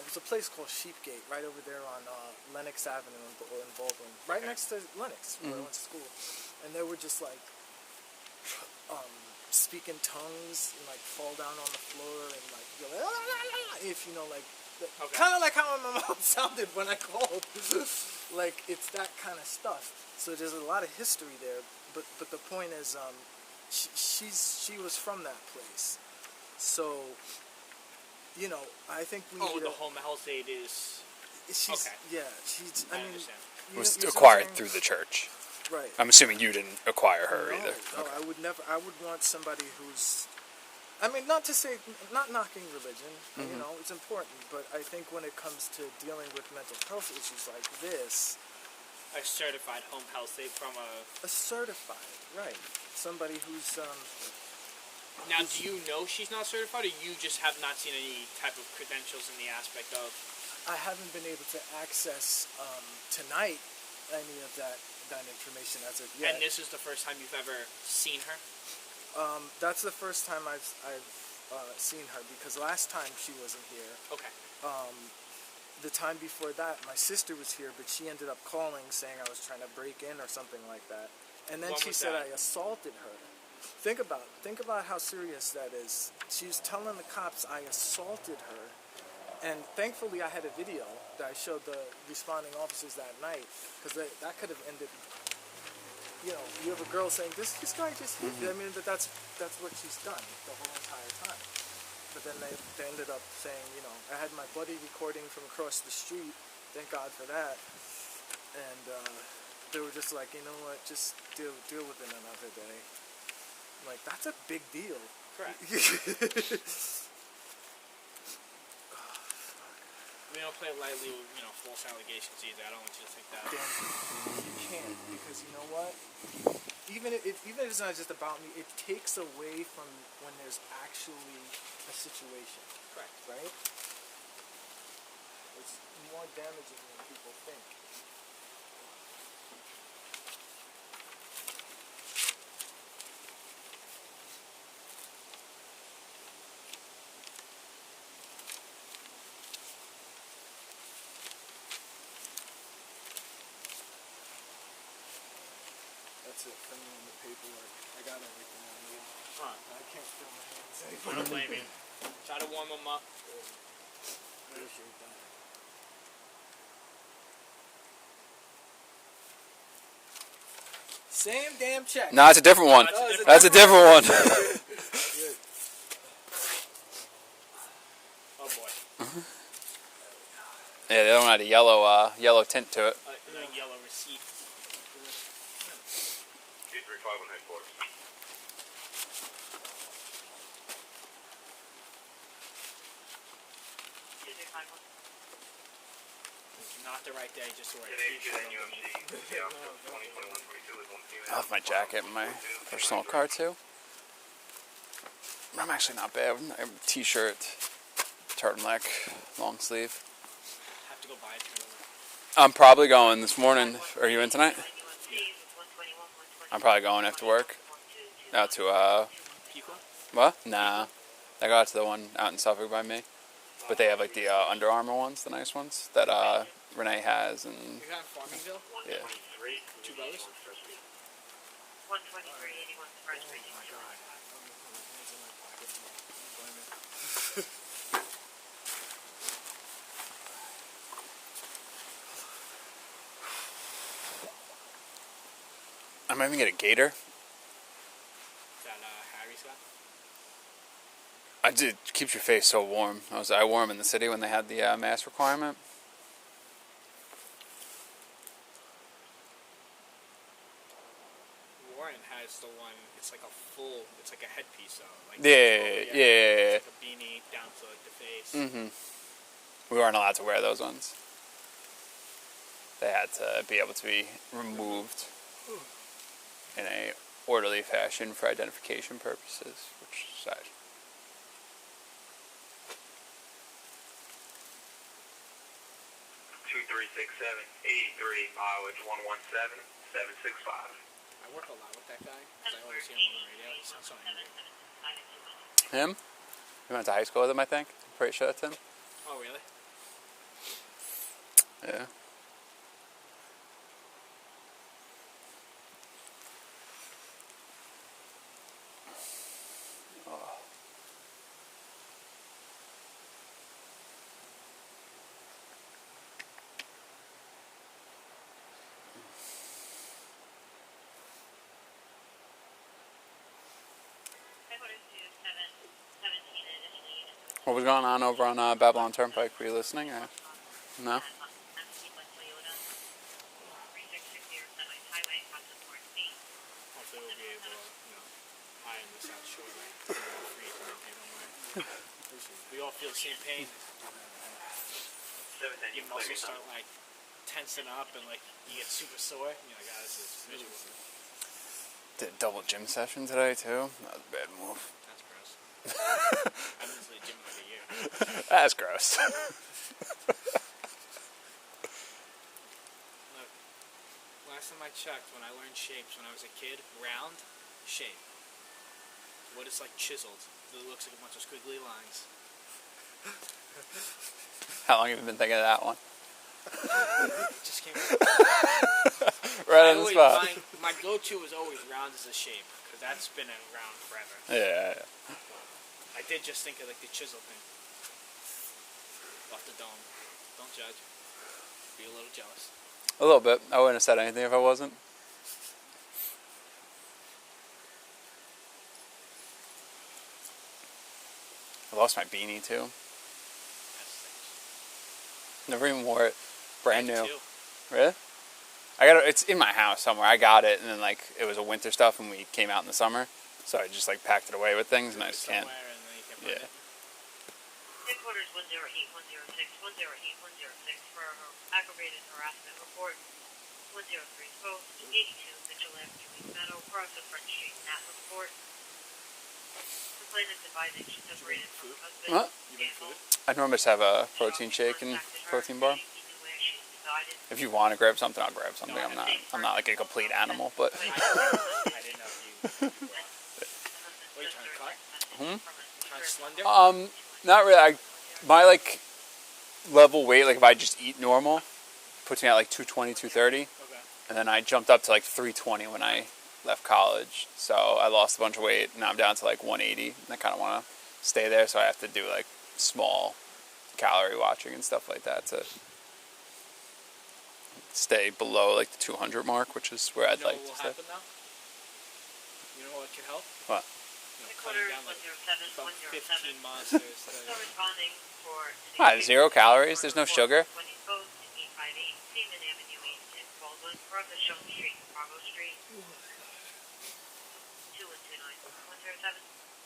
it was a place called Sheepgate, right over there on Lenox Avenue in Baldwin, right next to Lenox, where I went to school. And they were just like speak in tongues and like fall down on the floor and like go, if you know, like kind of like how my mom sounded when I called. Like it's that kind of stuff. So there's a lot of history there. But the point is, she was from that place. So, you know, I think we need the home health aide is... She's, yeah, she's... I mean, understand. Was acquired through the church. Right. I'm assuming you didn't acquire her either. No, I would never... I would want somebody who's... I mean, not to say... Not knocking religion, you know, it's important, but I think when it comes to dealing with mental health issues like this... A certified home health aide from a... A certified, right. Somebody who's... Now, do you know she's not certified, or you just have not seen any type of credentials in the aspect of... I haven't been able to access tonight any of that information as of yet. And this is the first time you've ever seen her? That's the first time I've seen her, because last time she wasn't here. Okay. The time before that, my sister was here, but she ended up calling saying I was trying to break in or something like that. And then she said I assaulted her. Think about how serious that is. She was telling the cops I assaulted her, and thankfully I had a video that I showed the responding officers that night, because that could have ended. You know, you have a girl saying this guy just hit me. I mean, that's what she's done the whole entire time. But then they ended up saying, you know, I had my buddy recording from across the street. Thank God for that. And they were just like, you know what, just deal with it another day. Like, that's a big deal. Correct. We don't play lightly with, you know, false allegations either. I don't want you to think that. You can't, because you know what? Even if it's not just about me, it takes away from when there's actually a situation. Correct. Right? It's more damaging than people think. That's it for me on the paperwork. I got everything I need. I can't feel my hands anymore. I don't blame you. Try to warm them up. Appreciate that. Same damn check. No, it's a different one. That's a different one. Oh boy. Yeah, the other one had a yellow tint to it. A yellow receipt. 235 on headquarters. Not the right day, just the right I left my jacket and my personal car too. I'm actually not bad. I have a t-shirt, turtleneck, long sleeve. Have to go buy a turtleneck. I'm probably going this morning. Are you in tonight? I'm probably going after work. Out to, Pico? what? Nah. I got to the one out in Suffolk by me. But they have like the Under Armour ones, the nice ones, that Renee has. And You got Farmingdale? yeah. Two brothers? 123.81 First Street. I might even get a gator. Is that Harry's got? I did. Keeps your face so warm. I wore them in the city when they had the mask requirement. Warren has the one. It's like a full. It's like a headpiece though. Like Yeah. It's like a beanie down to like the face. We weren't allowed to wear those ones. They had to be able to be removed in a orderly fashion for identification purposes, which is sad. Two 367 83 mileage 117 765. I work a lot with that guy because I always hear him on the radio. He sounds so angry. Him? We went to high school with him, I think. I'm pretty sure that's him. Oh really? Yeah. What was going on over on Babylon Turnpike? Were you listening or no? Hopefully we'll be able to, iron this out shortly. Freezing and even more. We all feel the same pain. You can also start like tensing up and like you get super sore. You're like, this is miserable. Did a double gym session today too. That was a bad move. That's gross. I've been to the gym in like a year. That's gross. Look, last time I checked, when I learned shapes when I was a kid, round shape. What is like chiseled? It looks like a bunch of squiggly lines. How long have you been thinking of that one? It just came out. Right on the spot. My go-to was always round as a shape, because that's been around forever. Yeah. I did just think of like the chisel thing. Off the dome. Don't judge. Be a little jealous. A little bit. I wouldn't have said anything if I wasn't. I lost my beanie too. Never even wore it. Brand new. Really? I got it. It's in my house somewhere. I got it, and then like it was a winter stuff, and we came out in the summer, so I just like packed it away with things, and I just can't. Yeah. Headquarters 108-106, 108-106 for aggravated harassment report. 103 Post, 82 Mitchell Avenue, East Meadow, across the Front Street. That report. Complainant advising she separated from her husband. What? Scandal. I normally just have a protein shake and protein bar. If you want to grab something, I'll grab something. I'm not like a complete animal, but. I didn't know if you. What are you trying to cut? Trying to slender? Not really. My like level weight, like if I just eat normal, puts me at like 220, 230. Okay. And then I jumped up to like 320 when I left college. So I lost a bunch of weight. Now I'm down to like 180. And I kind of want to stay there, so I have to do like small calorie watching and stuff like that to stay below like the 200 mark, which is where I'd like to stay. Happen now? You know what can help? What? Cutting down like about 15 monsters. Ah, 0 calories. There's no sugar.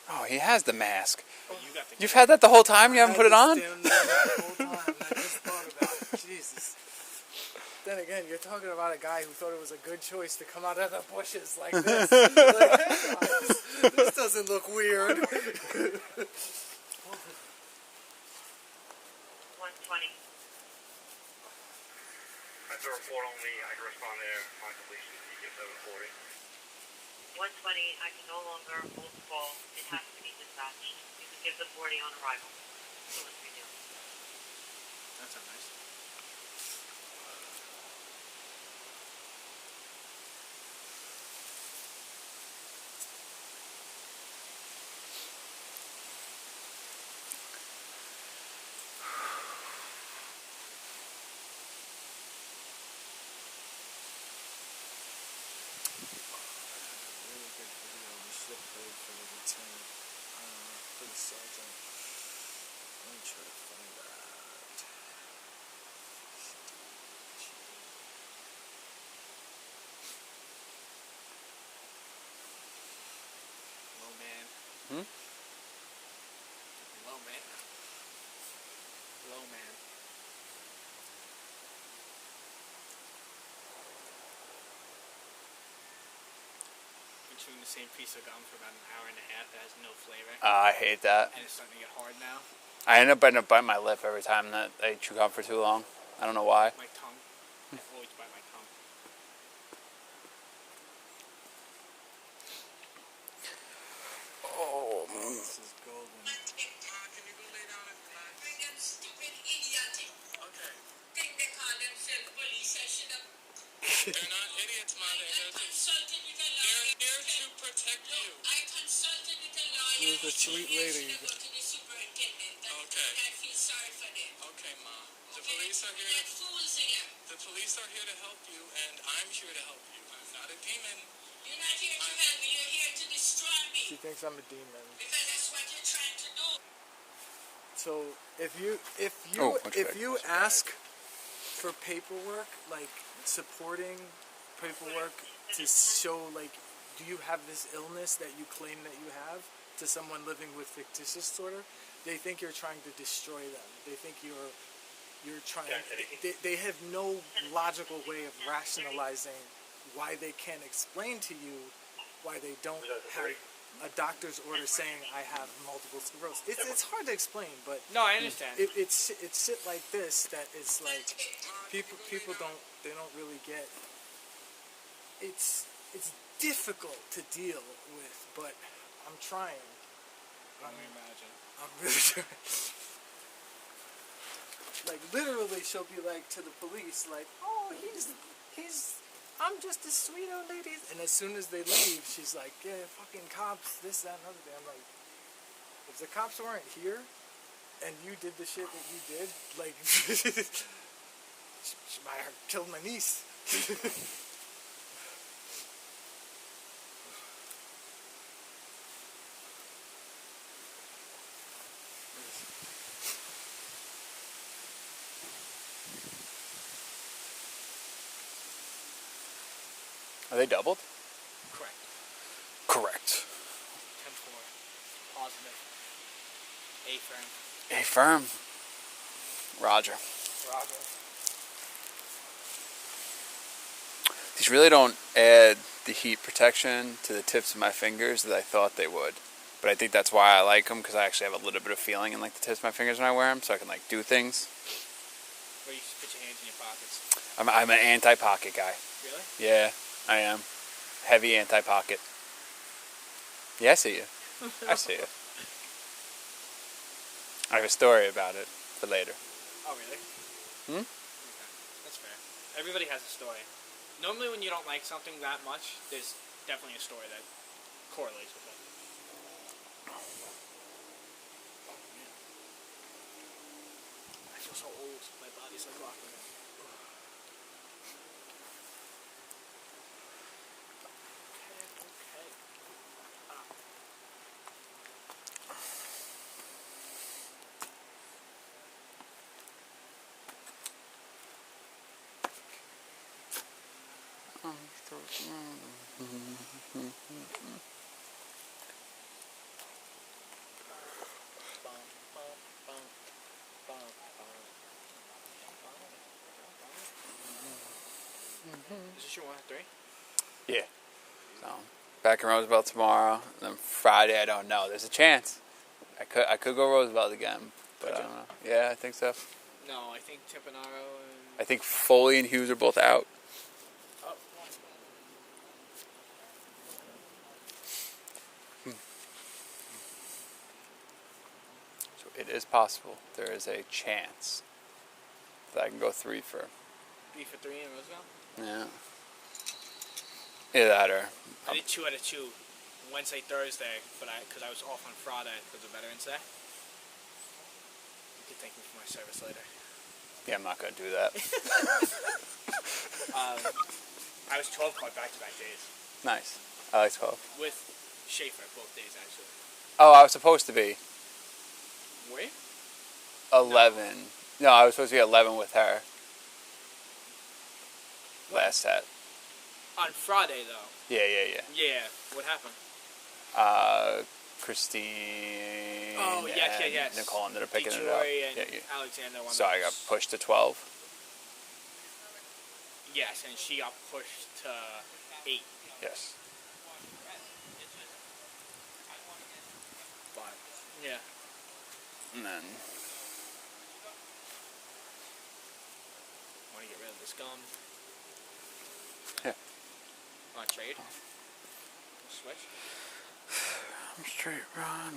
Oh, he has the mask. You've had that the whole time? You haven't put it on? Jesus. Then again, you're talking about a guy who thought it was a good choice to come out of the bushes like this. Like, hey guys, this doesn't look weird. 120. That's a report only. I can respond there. My completion is 740. 120, I can no longer hold the call. It has to be dispatched. You can give the 40 on arrival. So let's redo. That's not nice. For the sergeant. Let me try to find that. Low man. Low man. Low man. Chewing the same piece of gum for about an hour and a half that has no flavor. I hate that. And it's starting to get hard now. I end up biting my lip every time that I chew gum for too long. I don't know why. My tongue. I always bite my tongue. Oh, This is golden. Can you go lay down and relax? Bring them stupid idiotic. Okay. Think they call them sweet lady. Okay. Okay, Ma. The police are here. The police are here to help you, and I'm here to help you. I'm not a demon. You're not here to help me. You're here to destroy me. She thinks I'm a demon. Because that's what you're trying to do. So if you ask for paperwork, like supporting paperwork to show, like, do you have this illness that you claim that you have, to someone living with fictitious disorder, they think you're trying to destroy them. They think you're trying. They have no logical way of rationalizing why they can't explain to you why they don't have a doctor's order saying I have multiple sclerosis. It's hard to explain, but No, I understand. It's shit like this that is like people don't really get. It's difficult to deal with, but I'm trying. I can imagine. I'm really trying. Like literally, she'll be like to the police, like, "Oh, I'm just a sweet old lady." And as soon as they leave, she's like, "Yeah, fucking cops, this, that, and other thing." I'm like, if the cops weren't here, and you did the shit that you did, like, she might have killed my niece. Are they doubled? Correct. Correct. 10-4. Positive. A firm. A firm. Roger. Roger. These really don't add the heat protection to the tips of my fingers that I thought they would. But I think that's why I like them, because I actually have a little bit of feeling in like the tips of my fingers when I wear them, so I can like do things. Where you just put your hands in your pockets. I'm an anti-pocket guy. Really? Yeah, I am. Heavy anti-pocket. Yeah, I see you. I see you. I have a story about it for later. Oh, really? Hmm? Okay. That's fair. Everybody has a story. Normally when you don't like something that much, there's definitely a story that correlates with it. I feel so old. My body's like rocking. Okay. Is this your 1-3? Yeah. So, back in Roosevelt tomorrow, and then Friday I don't know. There's a chance. I could go Roosevelt again, but I don't know. Yeah, I think so. No, I think Timpanaro and... I think Foley and Hughes are both out. Oh. So it is possible. There is a chance that I can go 3 for. 3 for 3 in Roosevelt? Yeah. Either that or... I did 2 out of 2 Wednesday, Thursday, but because I was off on Friday because of Veterans Day. You can thank me for my service later. Yeah, I'm not going to do that. I was 12 card back-to-back days. Nice. I like 12. With Schaefer both days, actually. Oh, I was supposed to be Were you? 11. No, I was supposed to be 11 with her. Last set. On Friday, though. Yeah. Yeah. What happened? Christine Oh, yes. and Nicole ended up picking it up. Detroit and Yeah. Alexander won. So I got pushed to 12. Yes, and she got pushed to 8. Yes. But, yeah. And then... Want to get rid of this gum? Yeah. Want to trade? Switch? I'm straight run.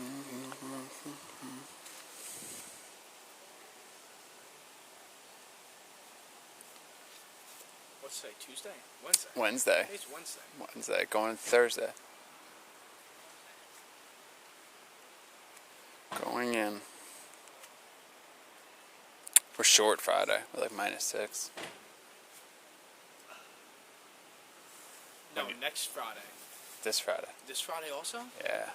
What's today? Tuesday? Wednesday? Wednesday. It's Wednesday. Wednesday. Going into Thursday. We're short Friday. We're like -6. No, next Friday. This Friday. This Friday also? Yeah.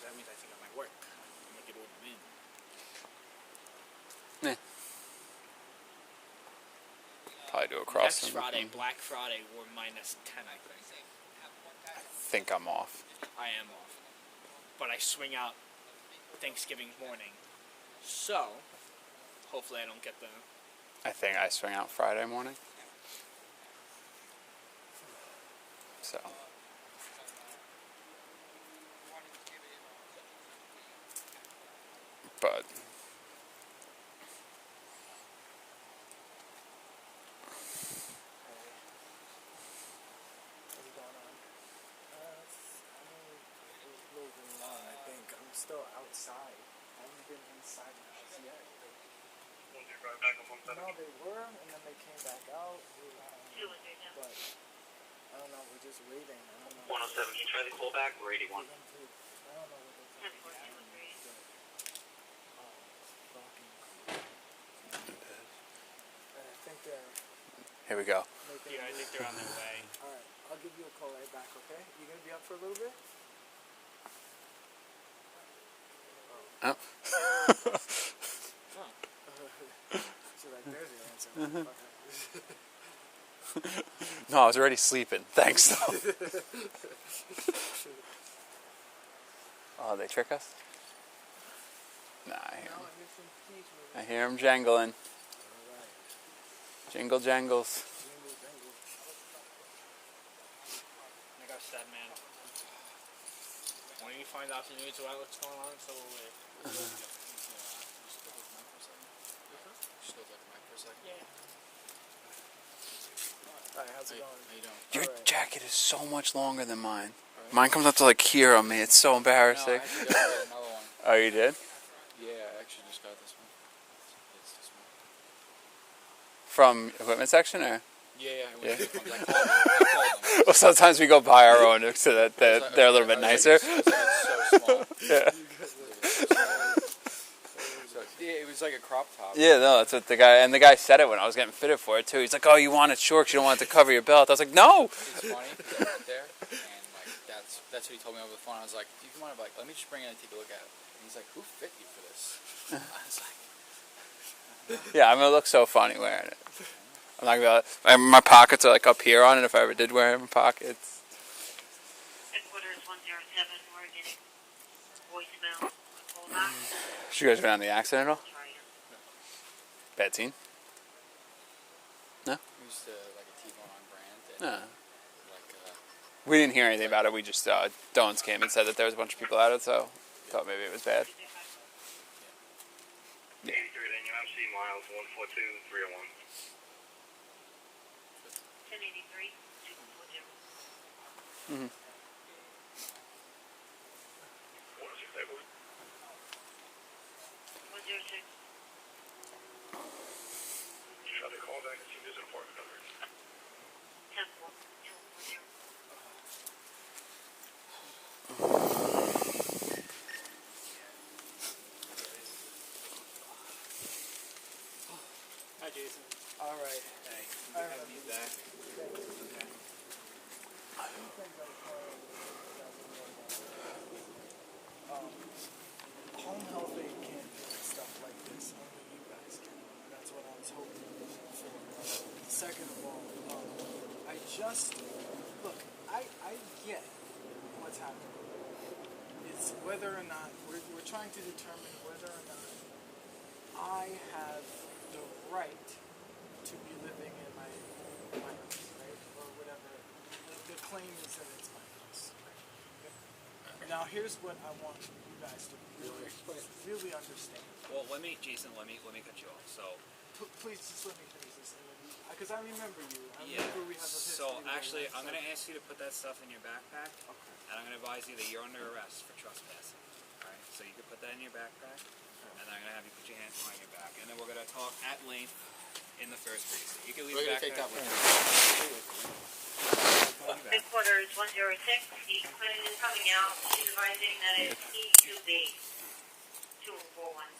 That means I think I might work. I'm gonna get ordered in. Yeah. Probably do a cross. Next Friday, Black Friday, we're -10, I think. I think I'm off. I am off. But I swing out Thanksgiving morning. So, hopefully I don't get the... I think I swing out Friday morning. So. But. What's going on? It was a little bit long, I think. I'm still outside. I haven't been inside the house yet. 105 back up 17. No, they were, and then they came back out. But I don't know. We're just waiting. I don't know. 107, can you try the call back? We're 81. I don't know what they're talking about. I think they're Here we go. making Yeah, I think they're on their way. Alright, I'll give you a call right back, okay? You gonna be up for a little bit? Oh. She's like, there's your answer. No, I was already sleeping. Thanks, though. Oh, they trick us? Nah, I hear them jangling. Jingle jangles. I got sad, man. When you find out the news about what's going on, so will we. Yeah. Alright, how's it going? How you doing? Your Alright. jacket is so much longer than mine. Mine comes up to like here on me. It's so embarrassing. No, I actually got another one. Oh, you did? Yeah, I actually just got this one. It's this one. From equipment section, or? Yeah, I Yeah. went to I called them. Well, sometimes we go buy our own so that they're a little bit nicer. It's so small. Yeah. So, yeah, it was like a crop top. Yeah, no, that's what the guy said it when I was getting fitted for it too. He's like, "Oh, you want it short 'cause you don't want it to cover your belt." I was like, "No." It's funny, right there, and like that's what he told me over the phone. I was like, "Do you mind if let me just bring it and take a look at it?" And he's like, "Who fit you for this?" I was like, Yeah, I'm gonna look so funny wearing it. I'm not gonna. My pockets are like up here on it. If I ever did wear it in my pockets. Headquarters 107, we're getting voicemail. Hold on. Did you guys been on the accident at all? Try again. Bad scene? we used to like a T-bone on Grant, and No. like We didn't hear anything about it. We just Dones came and said that there was a bunch of people at it, so thought maybe it was bad. 83 then, UMC miles 142 301. 1083, 240. Mm-hmm. What is it, 106. Try to call back and see if there's an apartment number. 10-4, 240. Hi, Jason. Alright. Hey, I you have me back. Home health aid can't do stuff like this. Only you guys can. That's what I was hoping for. Second of all, I get what's happening. It's whether or not we're trying to determine whether or not I have the right to be living in my house, right? Or whatever. The claim is that it's my house. Right? Now here's what I want you guys to really understand. Well, Jason, let me cut you off. So, Please just let me finish this, because I remember you. I yeah. remember we have a history. So actually, together, I'm so- going to ask you to put that stuff in your backpack, Okay. and I'm going to advise you that you're under arrest for trespassing. All right. So you can put that in your backpack, and I'm going to have you put your hands behind your back, and then we're going to talk at length in the first precinct. You can leave we're the gonna take that backpack. with you. Headquarters 106, the clinic is coming out. She's advising that it's E2B 241.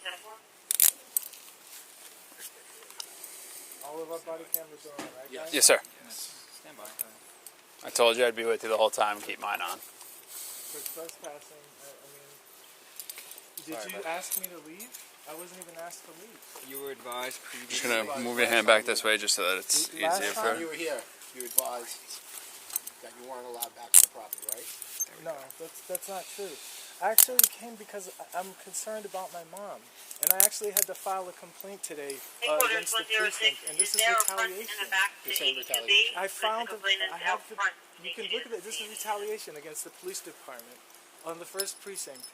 All of our body cameras are on, right, guys? Yes, sir. Stand by. I told you I'd be with you the whole time. Keep mine on. For trespassing, I mean, did Sorry, you ask me to leave? I wasn't even asked to leave. You were advised previously. Just gonna move your hand back this way just so that it's Last easier time for. You were here. You advised that you weren't allowed back on the property, right? No, that's not true. I actually came because I'm concerned about my mom, and I actually had to file a complaint today against the precinct, and this is retaliation. You're saying retaliation. I found I have the, you can look at it. This is retaliation against the police department on the first precinct.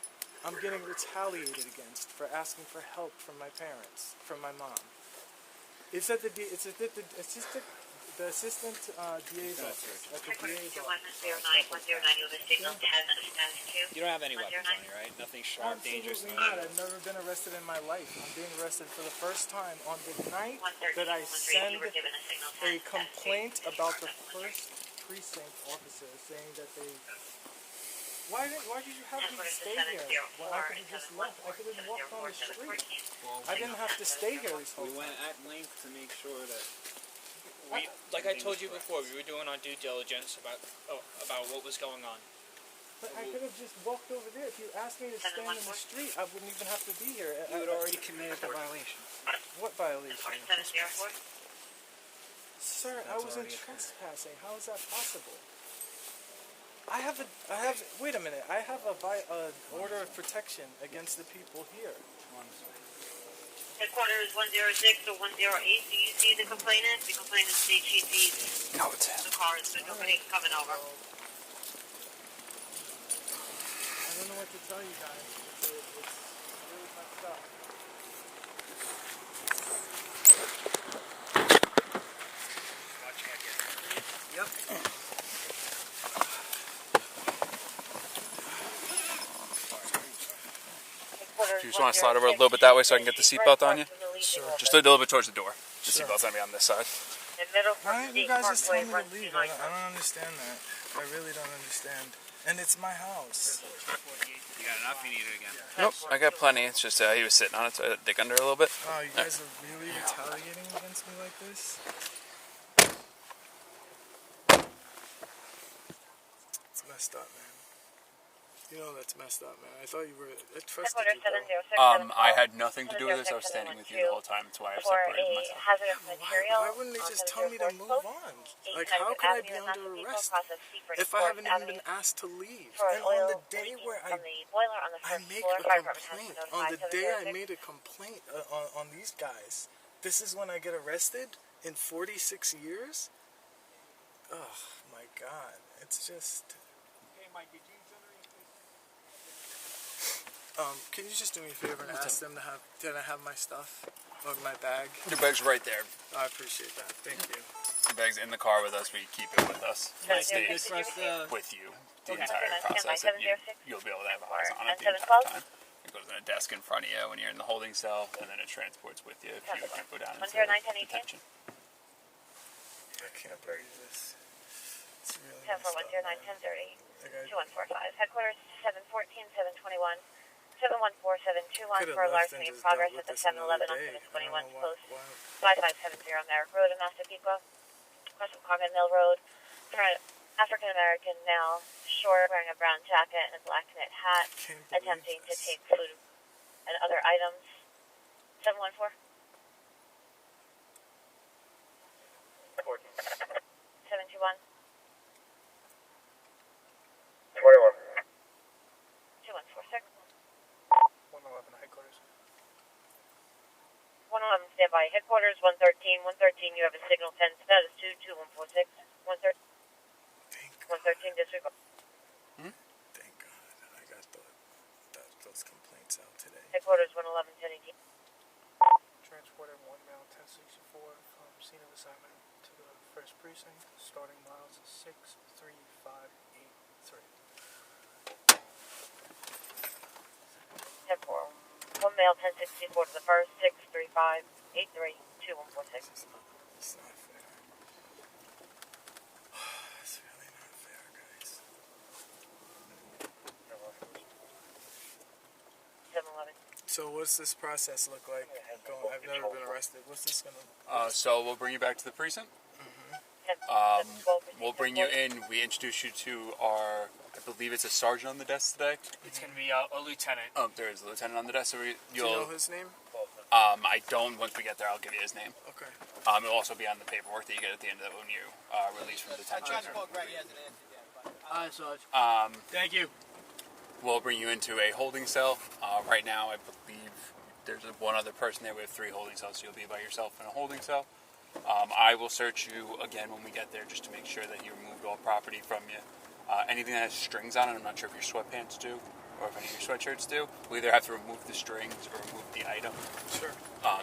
I'm getting retaliated against for asking for help from my parents, from my mom. It's at the assistant DA's office. At the DA's office. You don't have any weapons on you, right? Nothing sharp, dangerous. Absolutely not. I've never been arrested in my life. I'm being arrested for the first time on the night that I send a complaint about the first precinct officer saying that they. Why did you have me stay here? Well, I could have just left. I could have walked on the street. I didn't have to stay here this whole We went time. at length to make sure that. Like I told you before, we were doing our due diligence about what was going on. But I could have just walked over there. If you asked me to stand in the street, I wouldn't even have to be here. You had already committed the violation. What violation? Sir, I That's wasn't already occurred. trespassing. How is that possible? Wait a minute. I have an order of protection against the people here. Headquarters 106 to 108. Do you see the complainant? The complainant states she sees No, it's him. the cars, but nobody coming over. I don't know what to tell you guys. It's really messed up. Yep. Do you just want to slide over a little bit that way so I can get the seatbelt on you? Sure. Just a little bit towards the door. The Sure. seatbelt's gonna be on this side. Why didn't you guys just tell me to leave? I don't understand that. I really don't understand. And it's my house. You got enough? You need it again. Nope, I got plenty. It's just he was sitting on it, so I had to dig under a little bit. Oh, you guys are really retaliating against me like this? It's messed up, man. You know that's messed up, man. I thought you were. I trusted you, bro. I had nothing to do with this. I was standing with you the whole time. That's why I separated myself. Hazardous material. Why wouldn't they just tell me to move on? Like, how could I be under arrest if I haven't even been asked to leave? And on the day where I make a complaint, on the day I made a complaint on these guys, this is when I get arrested in 46 years? Oh, my God. It's just... Can you just do me a favor and ask them to have, did I have my stuff? Or my bag? Your bag's right there. I appreciate that. Thank you. Your bag's in the car with us. We keep it with us. It stays with you the entire process. And you'll be able to have eyes on it the entire time. It goes on a desk in front of you when you're in the holding cell, and then it transports with you if you want to go down into detention. I can't believe this. It's really 10 for 109, 1030, 2145. Headquarters 714, 721, 714721 for larceny in progress at the 711 on 721 close. 5570 Merrick Road in Massapequa. Across from Carmen Mill Road. African American male, short, wearing a brown jacket and a black knit hat, attempting to take food and other items. 714. 721. 21. 2146. 111 headquarters. 111 standby. Headquarters 113. 113, you have a signal 10 status 22146. 113. Thank 113 disregard. Thank God. I got those complaints out today. Headquarters 111 1018. Transported one male 1064 from scene of assignment to the first precinct, starting miles 63583. 10-4. One male 1064 to the first 63583 2146. It's not fair. It's really not fair, guys. 711. So what's this process look like? I've never been arrested. What's this gonna? So we'll bring you back to the precinct. We'll bring you in. We introduce you to our, I believe it's a sergeant on the desk today. It's going to be a lieutenant. There is a lieutenant on the desk. So Do you know his name? I don't. Once we get there, I'll give you his name. Okay. It'll also be on the paperwork that you get at the end of it when you release from detention. Thank you. We'll bring you into a holding cell. Right now, I believe there's one other person there. We have 3 holding cells, so you'll be by yourself in a holding cell. I will search you again when we get there just to make sure that you removed all property from you. Anything that has strings on it, I'm not sure if your sweatpants do or if any of your sweatshirts do. We'll either have to remove the strings or remove the item. Sure.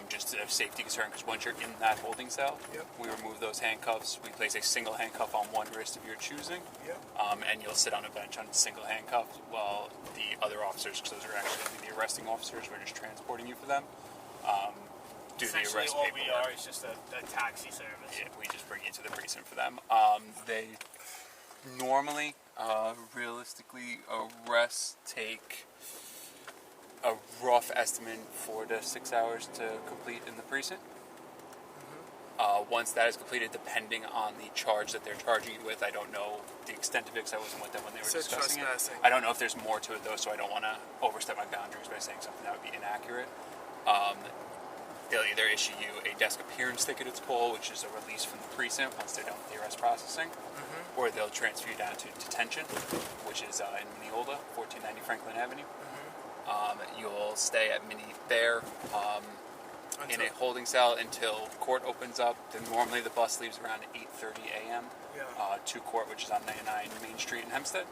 Just a safety concern, because once you're in that holding cell, we remove those handcuffs. We place a single handcuff on one wrist of your choosing, and you'll sit on a bench on a single handcuff while the other officers, because those are actually going to be the arresting officers, we're just transporting you for them, do the arrest all paperwork. we are is just a taxi service. Yeah, we just bring you to the precinct for them. They normally, realistically, arrests take a rough estimate 4 to 6 hours to complete in the precinct. Once that is completed, depending on the charge that they're charging you with, I don't know the extent of it because I wasn't with them when they were discussing it. I don't know if there's more to it though, so I don't want to overstep my boundaries by saying something that would be inaccurate. They'll either issue you a desk appearance ticket, it's called, which is a release from the precinct once they're done with the arrest processing, or they'll transfer you down to detention, which is in Mineola, 1490 Franklin Avenue. You'll stay at Mini there in a holding cell until court opens up. Then normally the bus leaves around 8:30 a.m. To court, which is on 99 Main Street in Hempstead.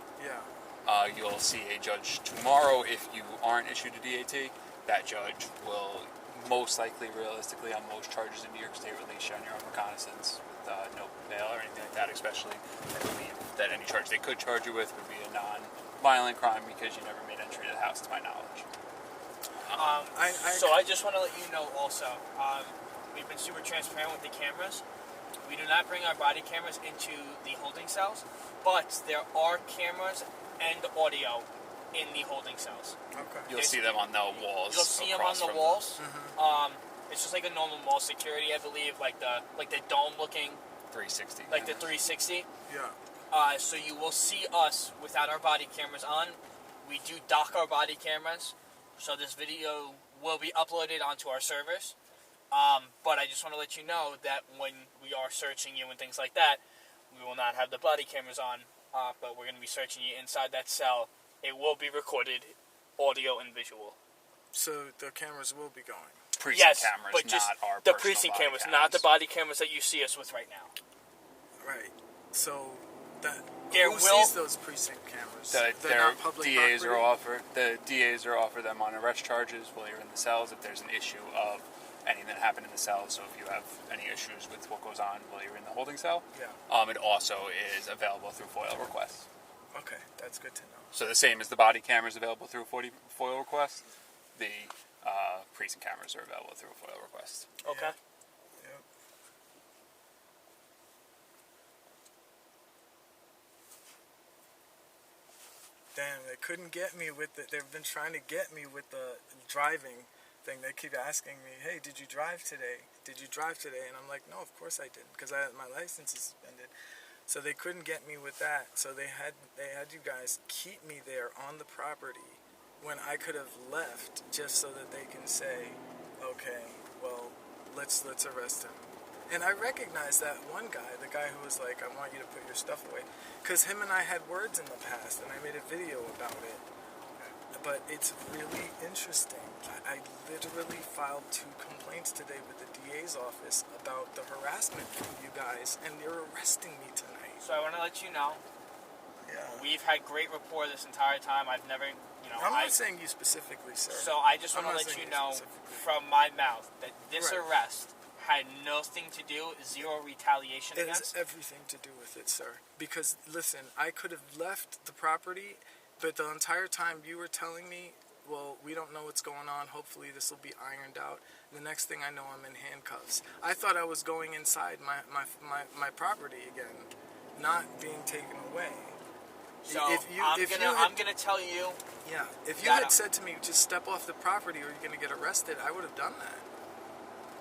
You'll see a judge tomorrow. If you aren't issued a DAT, that judge will most likely, realistically, on most charges in New York State, release you on your own recognizance with no bail or anything like that, especially I believe that any charge they could charge you with would be a non-violent crime because you never made entry to the house, to my knowledge. So I just want to let you know also, we've been super transparent with the cameras. We do not bring our body cameras into the holding cells, but there are cameras and audio in the holding cells. You'll see them on the walls. You'll see them on the walls. It's just like a normal mall security, I believe, like the dome looking 360. Like the 360. Yeah. So you will see us without our body cameras on. We do dock our body cameras, so this video will be uploaded onto our servers. But I just want to let you know that when we are searching you and things like that, we will not have the body cameras on, but we're going to be searching you inside that cell. It will be recorded, audio and visual. So the cameras will be going? Precinct cameras, but just not our the personal precinct body cameras, not the body cameras that you see us with right now. Right. So that There who will- sees those precinct cameras? The They're not public DAs are property? the DAs are offered them on arrest charges while you're in the cells if there's an issue of anything that happened in the cells. So if you have any issues with what goes on while you're in the holding cell, it also is available through FOIL requests. Okay, that's good to know. So the same as the body cameras available through FOIL request, the precinct cameras are available through FOIL request. Okay. Yep. Damn, they couldn't get me with the. They've been trying to get me with the driving thing. They keep asking me, "Hey, did you drive today? Did you drive today?" And I'm like, "No, of course I didn't, because my license is suspended." So they couldn't get me with that. So they had you guys keep me there on the property when I could have left, just so that they can say, "Okay, well, let's arrest him." And I recognized that one guy, the guy who was like, "I want you to put your stuff away," because him and I had words in the past, and I made a video about it. But it's really interesting. I literally filed 2 complaints today with the DA's office about the harassment from you guys, and you're arresting me tonight. So I want to let you know, Yeah. we've had great rapport this entire time. I've never, I'm not saying you specifically, sir. So I just I'm want to not let you saying know specifically. from my mouth that this Right. arrest had nothing to do, zero retaliation It has against. everything to do with it, sir. Because, listen, I could have left the property, but the entire time you were telling me, well, we don't know what's going on, hopefully this will be ironed out. The next thing I know, I'm in handcuffs. I thought I was going inside my property again, not being taken away. So if I'm gonna tell you. Yeah, if you had said to me, just step off the property or you're going to get arrested, I would have done that.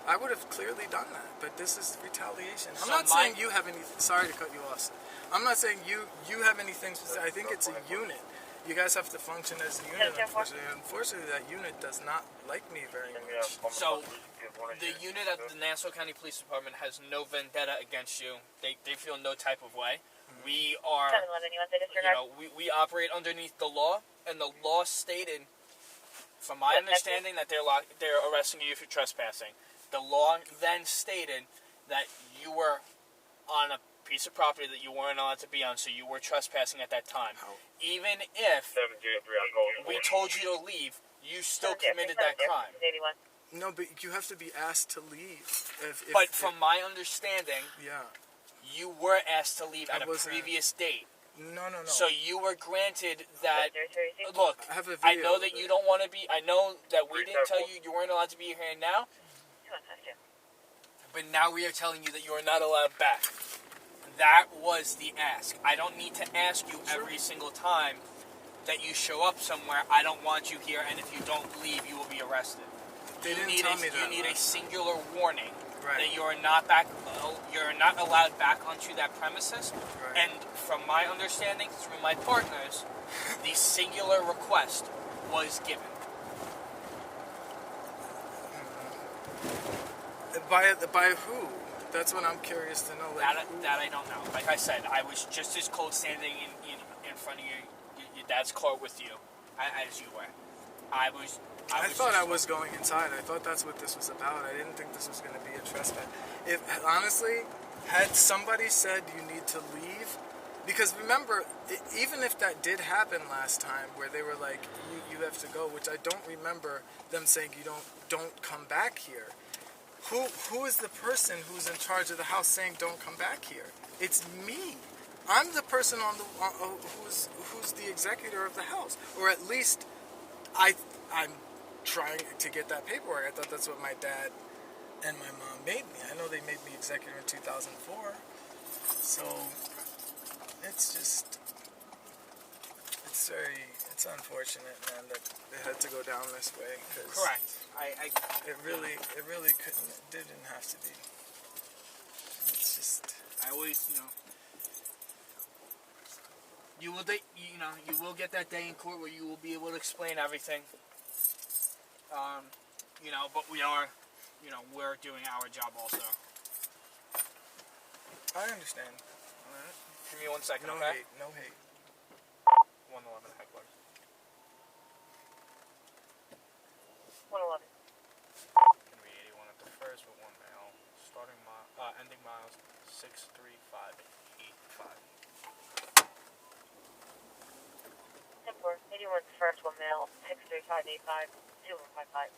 I would have clearly done that. But this is retaliation. I'm not saying you have any... Sorry to cut you off. I'm not saying you have anything specific. I think it's a unit. You guys have to function as a unit, unfortunately. Unfortunately, that unit does not like me very much. So, the unit at the Nassau County Police Department has no vendetta against you. They feel no type of way. We are, we operate underneath the law, and the law stated, from my understanding, that they're arresting you for trespassing. The law then stated that you were on a piece of property that you weren't allowed to be on, so you were trespassing at that time. Even if we told you to leave, you still committed that crime. No, but you have to be asked to leave. But from my understanding, you were asked to leave at a previous date. No. So you were granted that. Look, I know that you don't want to be. I know that we didn't tell you you weren't allowed to be here now. But now we are telling you that you are not allowed back. That was the ask. I don't need to ask you every single time that you show up somewhere. I don't want you here, and if you don't leave, you will be arrested. They didn't tell me that. You need a singular warning. Right. That you're not allowed back onto that premises. Right. And from my understanding, through my partners, the singular request was given. By who? That's what I'm curious to know. That I don't know. Like I said, I was just as cold standing in front of your dad's car with you as you were. I thought I was going inside. I thought that's what this was about. I didn't think this was going to be a trespass. Honestly, had somebody said you need to leave, because remember, even if that did happen last time, where they were like, you have to go, which I don't remember them saying you don't come back here. Who is the person who's in charge of the house saying don't come back here? It's me. I'm the person who's the executor of the house, or at least I'm trying to get that paperwork. I thought that's what my dad and my mom made me. I know they made me executor in 2004. So it's unfortunate, man, that it had to go down this way. Correct. It really didn't have to be. It's just, I always, you will get that day in court where you will be able to explain everything. But we are, we're doing our job also. I understand. All right. Give me 1 second, no okay? hate, no hate. 111 headquarters. 111. Gonna be 81 at the first with 1 mile. Ending miles 63585. 10-4, 81 first, 1 mile, 63585, 0155.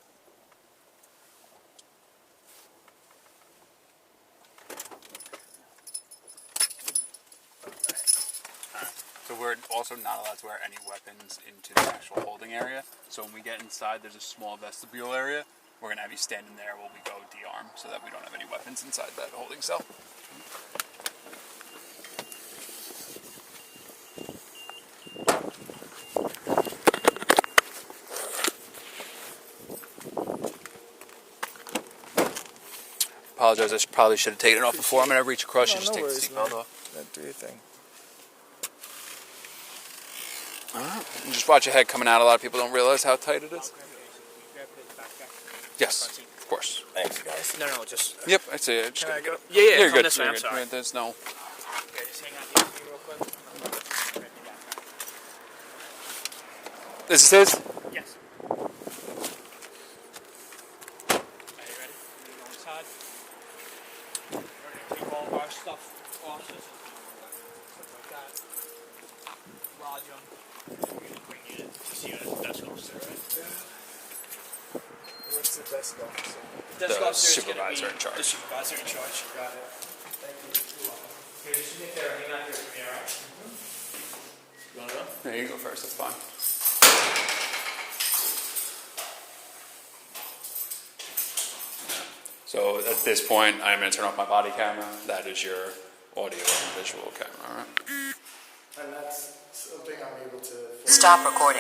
So we're also not allowed to wear any weapons into the actual holding area. So when we get inside, there's a small vestibule area. We're going to have you standing there while we go de-arm so that we don't have any weapons inside that holding cell. Apologize, I probably should have taken it off before. I'm going to reach across you, just take the seatbelt off. Do your thing. Just watch your head coming out. A lot of people don't realize how tight it is. Yes, of course. Thanks, guys. No, just... Yep, I see it. Can I go? Yeah, You're good. this way, You're I'm good. sorry. There's no... Okay, just hang out here real quick. This is his? Yes. Are you ready? You go inside. We're going to keep all of our stuff off this stuff like that. Lodge them. We're going to bring you to see you as the desk officer, right? What's the desk officer? The supervisor in charge. The supervisor in charge. Got it. Thank you. Okay, just make there. Hang out here for me, alright? You want to go? No, you go first. That's fine. So at this point, I'm going to turn off my body camera. That is your audio and visual camera, all right? And that's, so something I'm able to... Stop recording.